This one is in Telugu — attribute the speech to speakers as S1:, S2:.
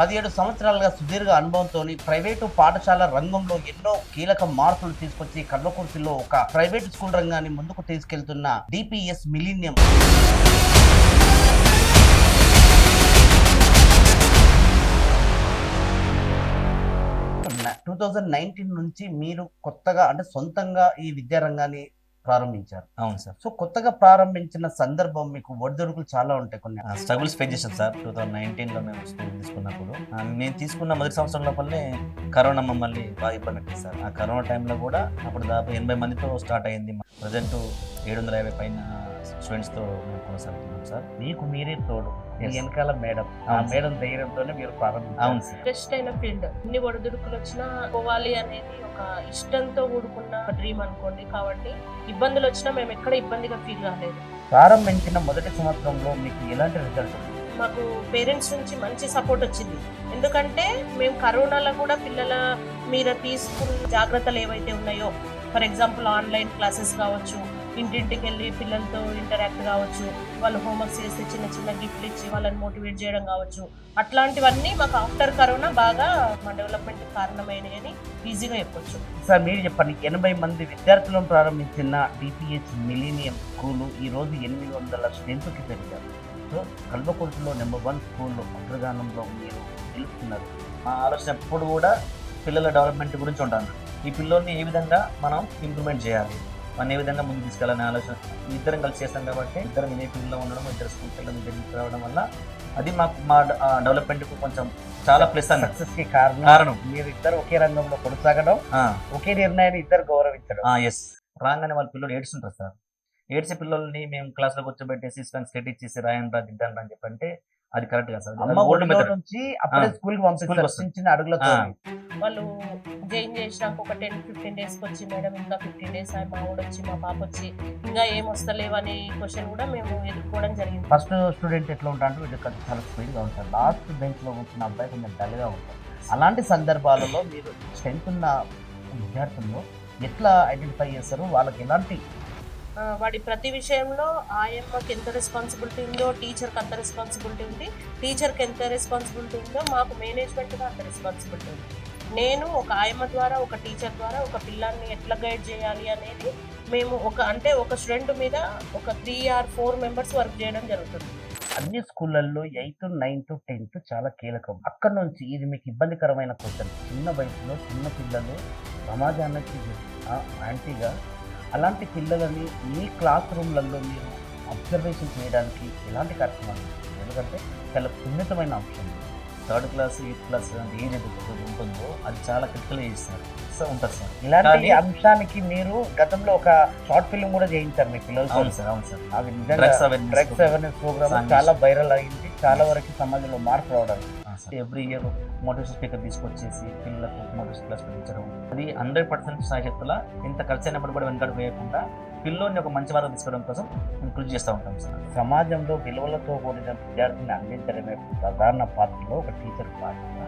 S1: 17 సంవత్సరాలుగా సుదీర్ఘ అనుభవంతోని ప్రైవేటు పాఠశాల రంగంలో ఎన్నో కీలక మార్పులు తీసుకొచ్చి కల్వకుర్తిలో ఒక ప్రైవేట్ స్కూల్ రంగాన్ని ముందుకు తీసుకెళ్తున్న డిపిఎస్ మిలీనియం 2019 నుంచి మీరు కొత్తగా అంటే సొంతంగా ఈ విద్యారంగాన్ని ప్రారంభించారు.
S2: అవును సార్.
S1: సో కొత్తగా ప్రారంభించిన సందర్భం మీకు ఒడిదుడుకులు చాలా ఉంటాయి. కొన్ని
S2: స్ట్రగుల్స్ ఫేస్ చేశాం సార్. 2019లో మేము స్కూల్ తీసుకున్నప్పుడు నేను తీసుకున్న మొదటి సంవత్సరం లోపలనే కరోనా మమ్మల్ని బాగా ఇబ్బంది పెట్టింది సార్. ఆ కరోనా టైంలో కూడా అప్పుడు దాదాపు 80 మందితో స్టార్ట్ అయింది. ప్రజెంట్ 750 పైన స్టూడెంట్స్తో మేము కొనసాగుతున్నాం సార్.
S1: మీకు మీరే తోడు, మీ వెనకాల మేడం, ఆ మేడం ధైర్యంతోనే మీరు ప్రారంభించారు.
S2: అవును సార్.
S3: బెస్ట్ అయిన ఫీల్డ్, ఎన్ని ఒడిదుడుకులు వచ్చినా పోవాలి అనేది ఒక ఇష్టంతో కూడుకున్న డ్రీమ్ అనుకోండి. కాబట్టి ఇబ్బందులు వచ్చినా మేము ఎక్కడ ఇబ్బందిగా ఫీల్ కాలేదు.
S1: ప్రారంభించిన మొదటి సంవత్సరంలో మీకు ఎలాంటి రిజల్ట్ ఉంది?
S3: మాకు పేరెంట్స్ నుంచి మంచి సపోర్ట్ వచ్చింది. ఎందుకంటే మేము కరోనాలో కూడా పిల్లల మీద తీసుకున్న జాగ్రత్తలు ఏవైతే ఉన్నాయో, ఫర్ ఎగ్జాంపుల్ ఆన్లైన్ క్లాసెస్ కావచ్చు, ఇంటింటికి వెళ్ళి పిల్లలతో ఇంటరాక్ట్ కావచ్చు, వాళ్ళు హోంవర్క్స్ చేస్తే చిన్న చిన్న గిఫ్ట్లు ఇచ్చి వాళ్ళని మోటివేట్ చేయడం కావచ్చు, అట్లాంటివన్నీ మాకు ఆఫ్టర్ కరోనా బాగా మా డెవలప్మెంట్ కారణమైనవి అని ఈజీగా చెప్పొచ్చు.
S1: సార్ మీరు చెప్పండి, 80 మంది విద్యార్థులను ప్రారంభించిన డిపిహెచ్ మిలీనియం స్కూలు ఈరోజు 800 స్ట్రెంత్కి పెరిగారు. సో కల్వకుర్తిలో నెంబర్ 1 స్కూల్లో అగ్రగానంలో మీరు నిలుస్తున్నారు.
S2: మా ఆలోచన ఎప్పుడు కూడా పిల్లల డెవలప్మెంట్ గురించి ఉంటాను. ఈ పిల్లల్ని ఏ విధంగా మనం ఇంప్రూవ్మెంట్ చేయాలి, మనం ఏ విధంగా ముందుకు తీసుకెళ్ళాలనే ఆలోచన ఇద్దరం కలిసి చేస్తాం. కాబట్టి ఇద్దరం ఇదే ఫీల్డ్లో ఉండడం, ఇద్దరు స్కూల్ పిల్లలు దగ్గరికి రావడం వల్ల అది మాకు మా డెవలప్మెంట్కు కొంచెం చాలా ప్లస్ అన్న
S1: సక్సెస్కి కారణం మీరు ఇద్దరు ఒకే రంగంలో కొనసాగడం, ఒకే నిర్ణయాన్ని ఇద్దరు గౌరవించడం.
S2: ఎస్. రాగానే వాళ్ళ పిల్లలు ఏడ్చుంటారు సార్. ఏడ్చే పిల్లల్ని మేము క్లాస్లో కూర్చోబెట్టేసి స్కెట్ ఇచ్చేసి రాయండి రా దిద్దండి అని చెప్పంటే అది కరెక్ట్ గా సార్.
S1: అమ్మ ఒడిలో నుంచి అప్పుడే స్కూల్కి పంపిస్తారు చిన్న అడుగులతో.
S3: వాళ్ళు జాయిన్ చేసినాక ఒక 10-15 డేస్కి వచ్చి మేడం ఇంకా 15 డేస్ అయి మా ఊడు వచ్చి మా పాప వచ్చి ఇంకా ఏం వస్తలేవని క్వశ్చన్ కూడా మేము ఎదుర్కోవడం జరిగింది.
S1: ఫస్ట్ స్టూడెంట్ ఎట్లా ఉంటారు, వీళ్ళు చాలా స్పీడ్గా ఉంటారు. లాస్ట్ బెంచ్లో కూర్చున్న అబ్బాయి కొంచెం డల్గా ఉంటారు. అలాంటి సందర్భాలలో మీరు స్ట్రెంత్ ఉన్న విద్యార్థుల్లో ఎట్లా ఐడెంటిఫై చేస్తారు? వాళ్ళకి ఎలాంటి
S3: వాడి ప్రతి విషయంలో ఆయమ్మకి ఎంత రెస్పాన్సిబిలిటీ ఉందో టీచర్కి అంత రెస్పాన్సిబిలిటీ ఉంది, టీచర్కి ఎంత రెస్పాన్సిబిలిటీ ఉందో మాకు మేనేజ్మెంట్గా అంత రెస్పాన్సిబిలిటీ ఉంది. నేను ఒక ఆయమ్మ ద్వారా, ఒక టీచర్ ద్వారా ఒక పిల్లాన్ని ఎట్లా గైడ్ చేయాలి అనేది మేము ఒక స్టూడెంట్ మీద ఒక 3 or 4 మెంబర్స్ వర్క్ చేయడం జరుగుతుంది.
S1: అన్ని స్కూళ్ళల్లో 8th, 9th, 10th చాలా కీలకం. అక్కడ నుంచి ఇది మీకు ఇబ్బందికరమైన క్వశ్చన్. చిన్న వయసులో చిన్న పిల్లలు సమాజానికి యాంటీగా, అలాంటి పిల్లలని మీ క్లాస్ రూమ్లలో మీరు అబ్జర్వేషన్ చేయడానికి ఎలాంటి కార్యక్రమాలు? ఎందుకంటే చాలా సున్నితమైన అంశం.
S2: 3rd class 8th class age ఉంటుందో అది చాలా క్రిటికల్ ఏజ్ సార్ ఉంటుంది సార్.
S1: ఇలాంటి అంశానికి మీరు గతంలో ఒక షార్ట్ ఫిల్మ్ కూడా చేయించారు మీ పిల్లలతో.
S2: అవును సార్. అవును సార్.
S1: అది డ్రగ్స్ అవేర్నెస్ ప్రోగ్రామ్ చాలా వైరల్ అయింది, చాలా వరకు సమాజంలో మార్పు రావడానికి.
S2: ఎవ్రీ ఇయర్ మోటివేషన్ స్పీకర్ తీసుకొచ్చేసి పిల్లలకు మోటివేషన్ క్లాస్ పెట్టించడం, అది 100% సాయశక్తుల ఎంత ఖర్చు అయినప్పుడు కూడా వెనకాడు వేయకుండా పిల్లోని ఒక మంచి మార్గం తీసుకోవడం కోసం మేము కృషి చేస్తూ ఉంటాం సార్.
S1: సమాజంలో విలువలతో కూడిన విద్యార్థిని అందించడమే ప్రధాన పాత్రలో ఒక టీచర్ పాత్ర.